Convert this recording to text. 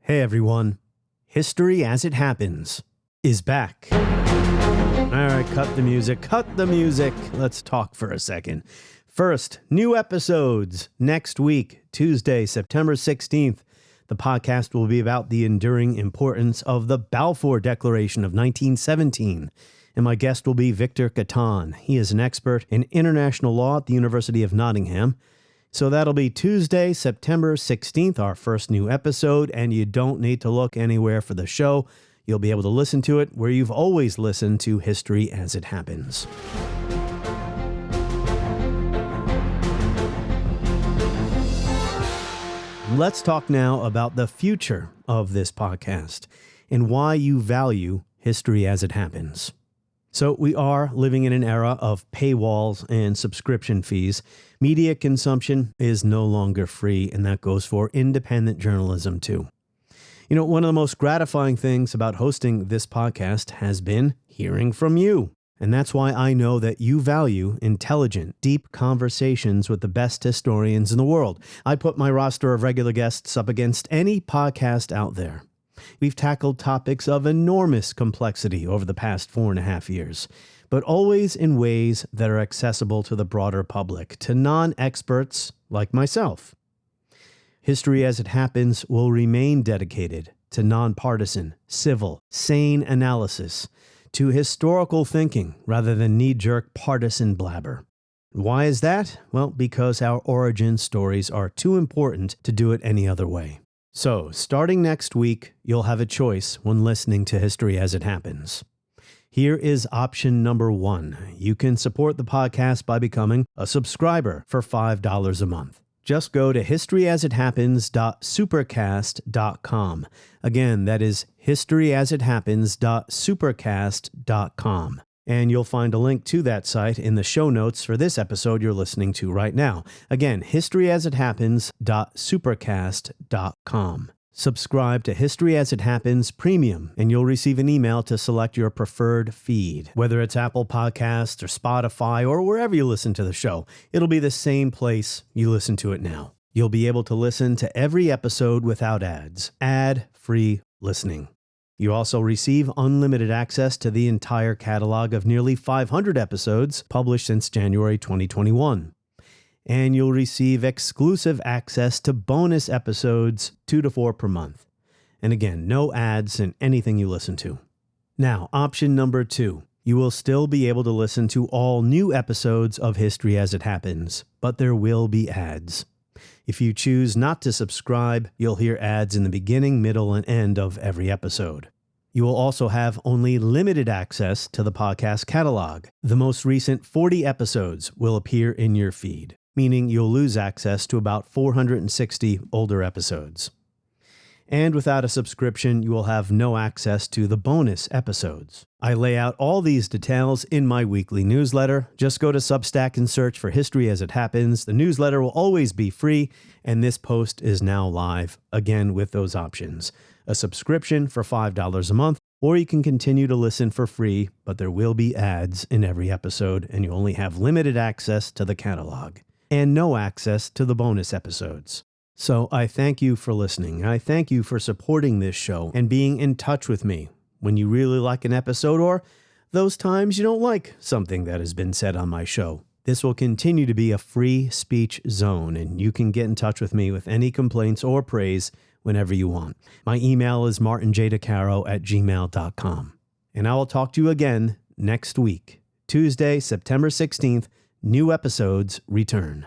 Hey everyone, History as It Happens is back. All right, cut the music. Let's talk for a second. First, new episodes next week, Tuesday, September 16th. The podcast will be about the enduring importance of the Balfour Declaration of 1917. And my guest will be Victor Catan. He is an expert in international law at the University of Nottingham. So that'll be Tuesday, September 16th, our first new episode, and you don't need to look anywhere for the show. You'll be able to listen to it where you've always listened to History as It Happens. Let's talk now about the future of this podcast and why you value History as It Happens. So we are living in an era of paywalls and subscription fees. Media consumption is no longer free, and that goes for independent journalism too. You know, one of the most gratifying things about hosting this podcast has been hearing from you. And that's why I know that you value intelligent, deep conversations with the best historians in the world. I put my roster of regular guests up against any podcast out there. We've tackled topics of enormous complexity over the past 4.5 years, but always in ways that are accessible to the broader public, to non-experts like myself. History as It Happens will remain dedicated to nonpartisan, civil, sane analysis, to historical thinking rather than knee-jerk partisan blabber. Why is that? Well, because our origin stories are too important to do it any other way. So, starting next week, you'll have a choice when listening to History as It Happens. Here is option number 1. You can support the podcast by becoming a subscriber for $5 a month. Just go to historyasithappens.supercast.com. Again, that is historyasithappens.supercast.com. And you'll find a link to that site in the show notes for this episode you're listening to right now. Again, historyasithappens.supercast.com. Subscribe to History as It Happens Premium, and you'll receive an email to select your preferred feed. Whether it's Apple Podcasts or Spotify or wherever you listen to the show, it'll be the same place you listen to it now. You'll be able to listen to every episode without ads. Ad-free listening. You also receive unlimited access to the entire catalog of nearly 500 episodes published since January 2021. And you'll receive exclusive access to bonus episodes, 2 to 4 per month. And again, no ads in anything you listen to. Now, option number 2. You will still be able to listen to all new episodes of History as It Happens, but there will be ads. If you choose not to subscribe, you'll hear ads in the beginning, middle, and end of every episode. You will also have only limited access to the podcast catalog. The most recent 40 episodes will appear in your feed, meaning you'll lose access to about 460 older episodes. And without a subscription, you will have no access to the bonus episodes. I lay out all these details in my weekly newsletter. Just go to Substack and search for History as It Happens. The newsletter will always be free, and this post is now live, again with those options. A subscription for $5 a month, or you can continue to listen for free, but there will be ads in every episode, and you only have limited access to the catalog, and no access to the bonus episodes. So I thank you for listening. I thank you for supporting this show and being in touch with me when you really like an episode or those times you don't like something that has been said on my show. This will continue to be a free speech zone, and you can get in touch with me with any complaints or praise whenever you want. My email is martinjdecaro@gmail.com. And I will talk to you again next week. Tuesday, September 16th, new episodes return.